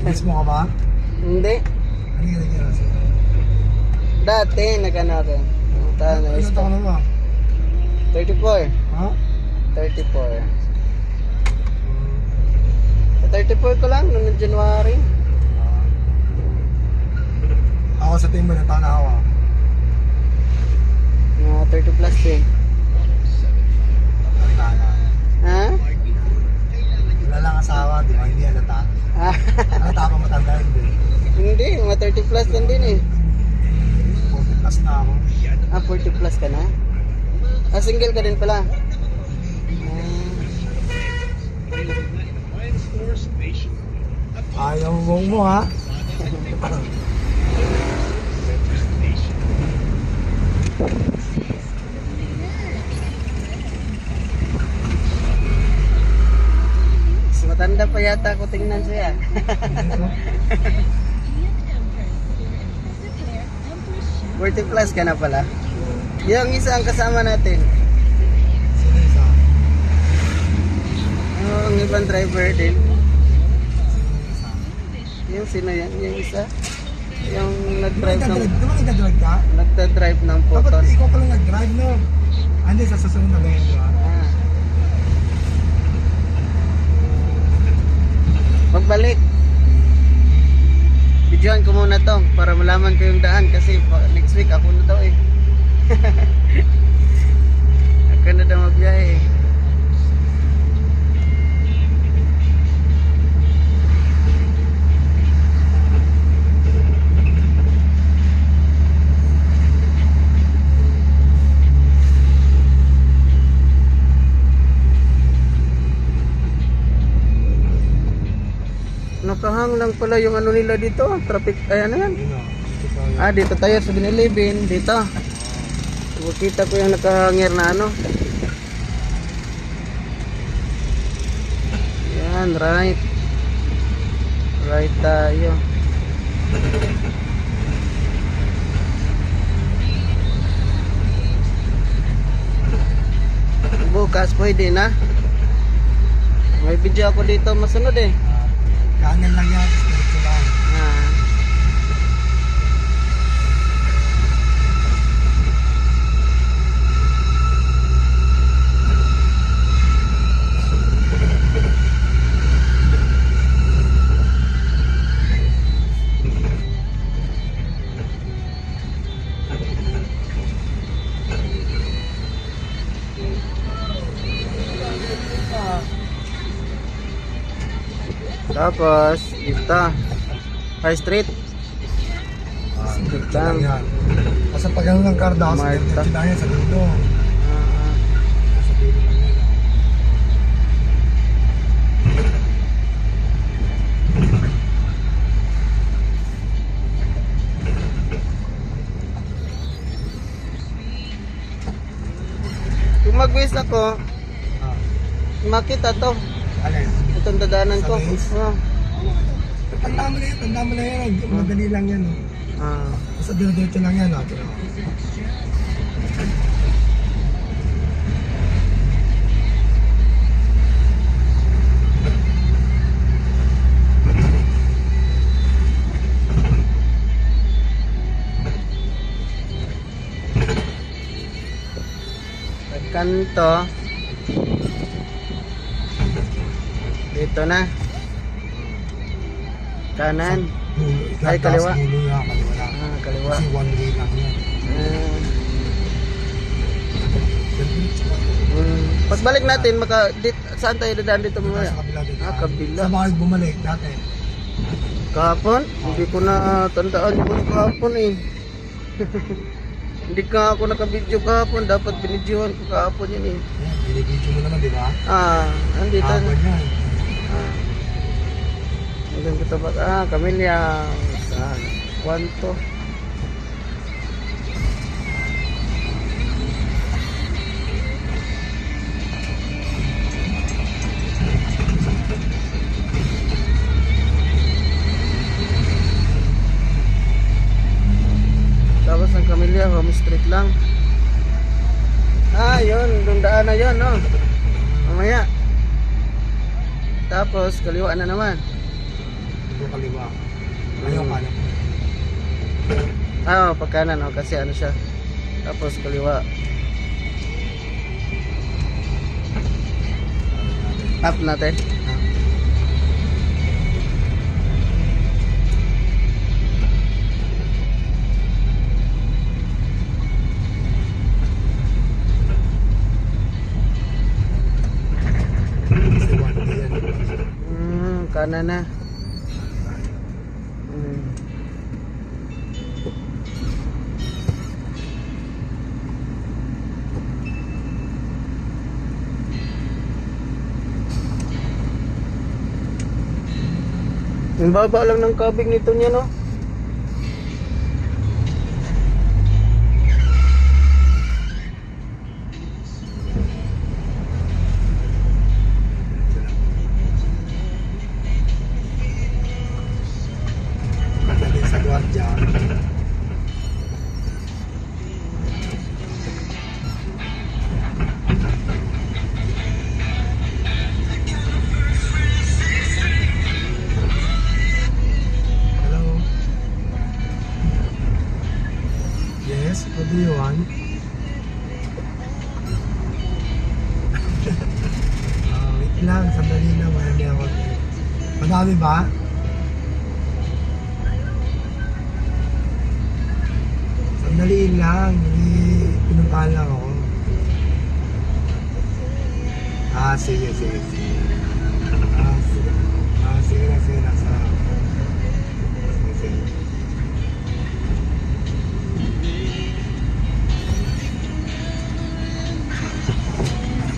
Mismo ka ba? Hindi. Ano yung nangyari sa'yo? Dati, nag-ano rin. Ano taon na ba? 34. Ha? 34. Sa 34 ko lang, noong January. Ako sa team mo, ng taon na ako. Mga 30 plus din. Ang tana. Ha? Wala lang asawa, di ba? Hindi halata. Ah, Halata pa matanda hindi. hindi, mga 30 plus din eh. 40 plus na ako. Ah, 40 plus ka na? Ah, single ka din pala. Ayaw mo ha? Mas matanda pa yata ako tingnan siya. 40 plus ka na pala. Yung isa ang kasama natin. Sino isa? Oh, ang ibang driver din. Sino isa? Yung sino yan? Yung isa? Yung Di ba nag-drive ng... nagdadrive ka? Nagda-drive ng Dapat Photon. ikaw pala nag-drive, no? Hindi, sa susunod na ganyan, di ba? Ah. Magbalik. Videoan ko muna to para malaman ko yung daan kasi next week ako na daw eh. Ako na daw magbiyahe eh. Nakahang lang pala yung ano nila dito, traffic, ay ano yan? Yun o. Ah, dito tayo sa 7-Eleven, dito. Makita ko yung nakahangir na ano. Yan, right. Right tayo. Bukas pwede na. May video ako dito masunod eh. Kanan lang yan, diretso lang. Ah. Tapos, ito. High Street. Diretso lang yan. Kasi pag ano ng Cardass, Marta. diretso lang yan sa dulo. Ah, Sa dulo lang yan. kung mag-waste ako, Ah, makita to. alin? Itong dadaanan ko. Sa waste? Oh. Tanda mo na yan. Madali lang yan. Ah. Basta diretso lang yan. Ito na. Kanto. Dito na. Kanan. Dulo. Ay, kaliwa. Dulo yan. Kaliwa lang. Ah, kaliwa. Kasi one way lang yan. Ah. Diretso lang. Pagbalik natin, saan tayo dadaan dito mamaya? Sa kabila dito. Ah, kabila. Sa bakit bumalik dati? Kahapon? Hindi ko na tandaan yung kahapon eh. Hindi ka ako nakabidyo kahapon. Dapat binidyohan ko kahapon yun eh. Yan, binibidyo mo naman, di ba? Ah, andito. Habang yan. Ah. Hanggang kita ba? Ah, Camellia. Saan? Kwanto. Tapos ang Camellia, home street lang. Ah, yun. Doon daan na yun, no? Mamaya. Tapos, kaliwa na naman. Doon kaliwa. Ayaw kanan. Ah, pagkanan, oh, kasi ano siya. Tapos kaliwa. Up natin. Kasi one day yan. Kanan na. Yung baba lang ng kabig nito niya, no? Ganda din sa gwardiya. Hello. Yes, what do you want? Wait lang, sandali lang, marami ako. Madami ba? Sandali lang, pinuntahan lang ako. Sige, sige, sige. Sige. Sige na, sige na. Sige, sige.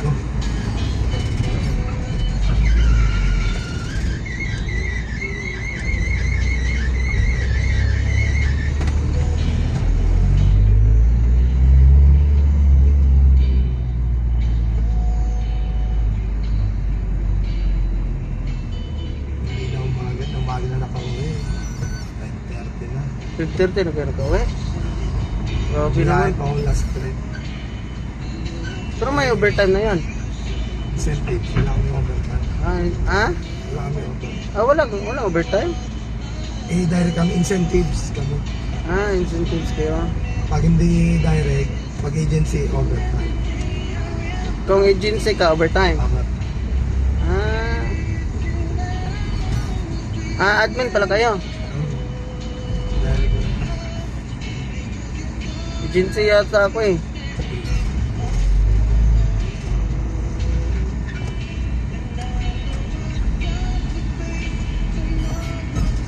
Go. Hindi na umaga na nakauwi. 9:30 na. 5:30 na kayo nagkawe. Grabe Binahay naman. pa ako last trip. Pero may overtime na yan. Incentive, wala kami overtime. Ah? Wala kami overtime. Wala overtime? Direct kami incentives kami. Incentives kayo. Pag hindi direct, pag agency, overtime. Kung agency ka, overtime. Admin pala kayo. Direct. Agency yata ako eh.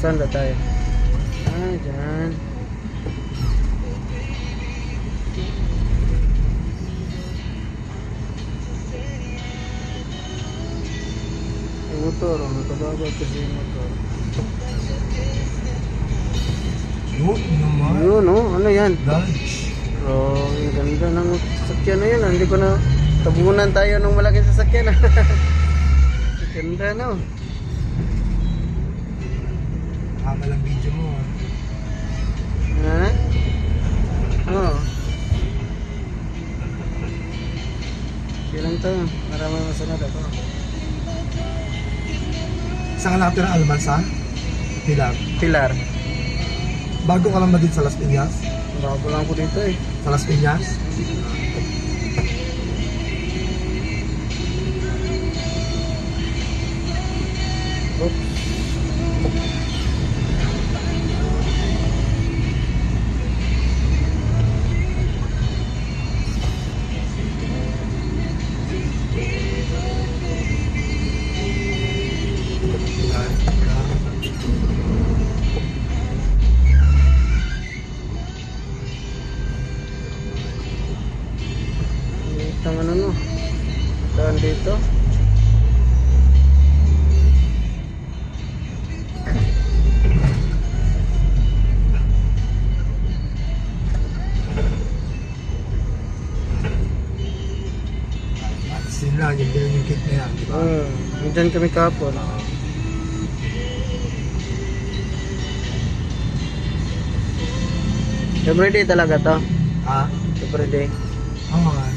Saan ba tayo? Dyan. Yung motor, nakababa kasi yung motor. Yun naman. Yun, no? Ano yan? Dodge. Oh, ang ganda ng sasakyan na yun. Hindi ko na tabunan tayo ng malaking sasakyan. Ang ganda, no? Haba lang video mo. Ha? Oo. Kailan to? Maraming masunod ako. Saan ka nakatira, Almansa? Pilar. Pilar. Bago ka lang ba dito sa Las Piñas? Bago lang ko dito eh. Sa Las Piñas? Oops. Pilar. Itang ano no? Saan dito? Sila, yung bilhin yung kit na yan, di ba? Nandyan kami kahapon. Everyday talaga to. Ha? Everyday. Oo nga.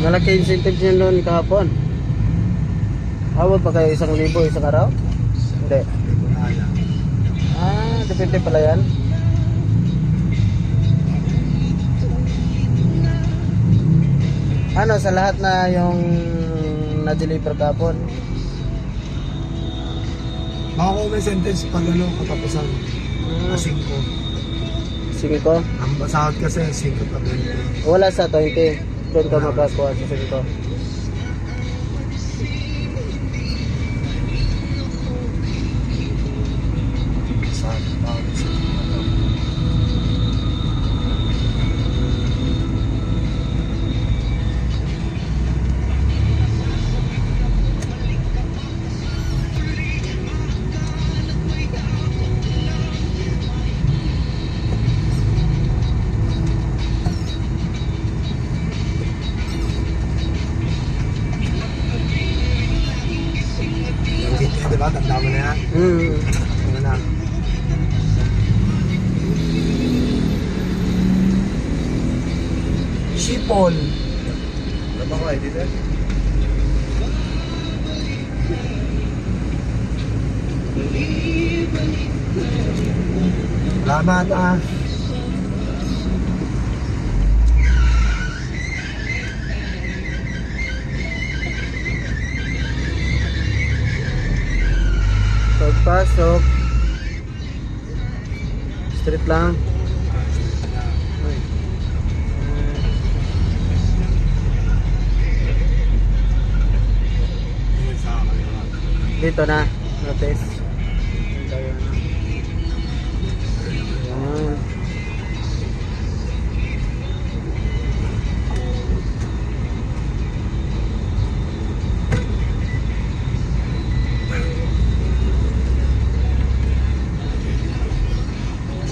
Malaki incentive niyo noon kahapon. Awag pa kayo 1,000 isang araw? Hindi. Hindi ko na alam. Ah, depende pala yan. Ano, sa lahat na yung na-deliver kahapon? Makukuha may sentence pag ano, katapusan. Hmm. 5. Sige ko. Ang sahod kasi 5 pa 20. Wala sa 20. Doon ka makakuha sa 5. Sahod pa ako sa ano. Yung kit niya, diba? Tanda mo na yan. Ano na? Shipol. Ano ba ko eh, dito? Salamat ah. Pagpasok. Straight lang. Dito na. Notice. Ayan.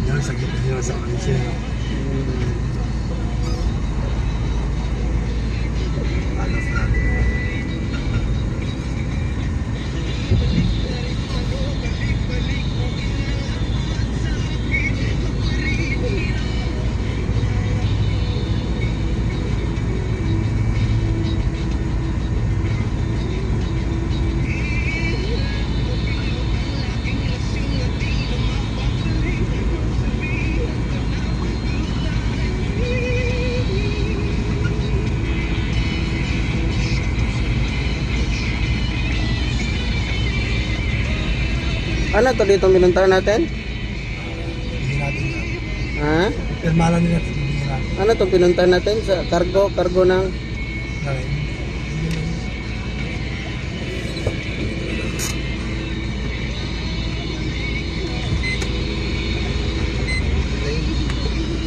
Yan, sa gitna nyo sa kanila. Alas natin. Ano to dito minuntahan natin? Bigyan natin yan. Ha? Pirma lang nila, bigyan natin. Ano to pinuntahan natin sa cargo ng Gawin.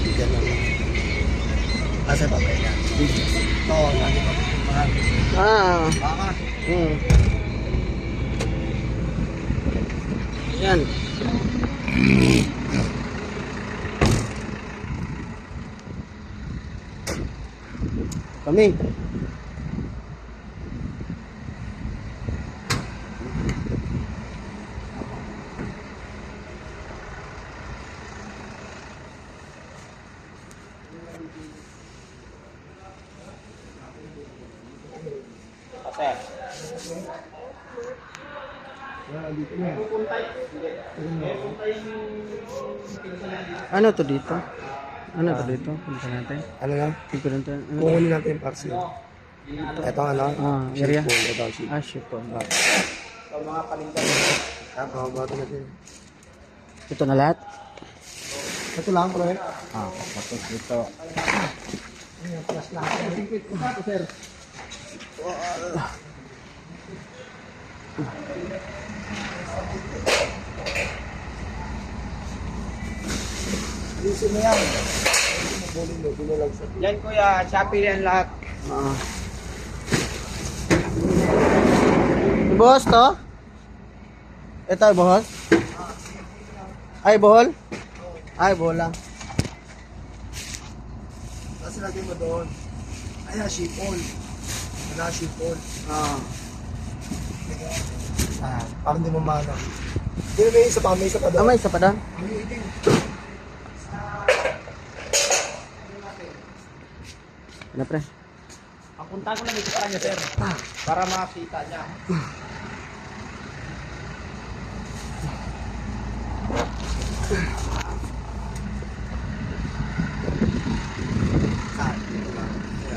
Bigyan lang. Asa pa ba yan? Ito, lagi pa. Ah, Baka. Yan. Kami. Ano to dito? Ano to dito? Punta natin. Ano lang? Punta ano? Kukunin natin yung parcel. Ito ano? Area. Shipol. Ito, ship. Ship po. Sa mga palindan. Bago natin. Ito na lahat? Ito lang, pre. Tapos ito. Ayan, plus lang. Ito, sir. Alisin mo yan. Yan kuya, Shopee yan lahat. Boss to? Ito ay bohol? Ay bohol? Ay bohol lang. Kasi lagay mo doon. Ayan, shipol. Wala, shipol. Parang di mo mana. Hindi na may isa pa, may isa pa doon. May isa pa doon? Ano pre? Ang punta ko lang ito sa kanya, sir. Para makita niya.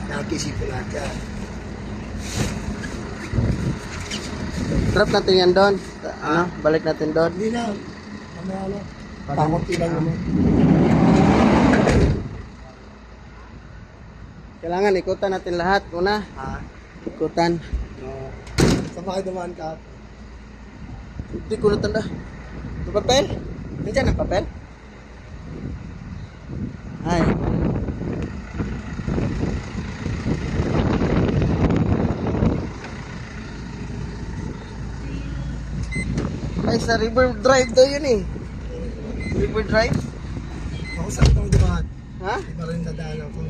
Nakikisipin lahat yan. Drop natin yan doon. Ano? Balik natin doon. Hindi na. Mamaya na. Takot ilang naman. Kailangan ikutan natin lahat. Una, Ha? ikutan. No. Saan ba kayo dumaan ka? Hindi ko natanda. May papel? Nandiyan ang papel? Ay. Ay, sa River Drive daw yun eh. River Drive? Ako saan ito dumaan? Ha? Iba rin dadaan ako.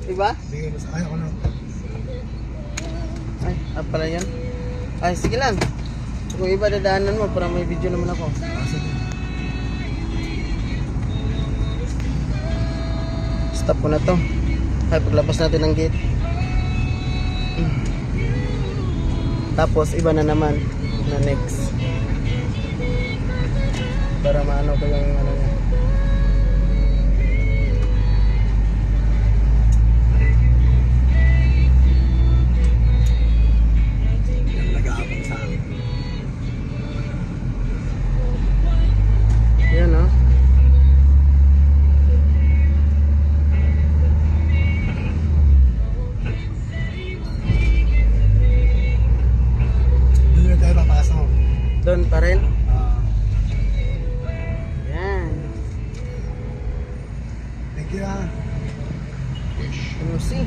Diba? Bigay mo sa ayaw ko lang. Ay, pala yan. Ay, sige lang. Kung iba dadaanan mo, para may video naman ako. Stop ko na to. Ay, paglabas natin ng gate. Tapos, iba na naman na next. Para maano ko yung ano niya. Yan nag-aabang sa akin. Yan, oh. Doon na tayo papasok. Doon pa rin. Ah, Yan. thank you ah. Ano see?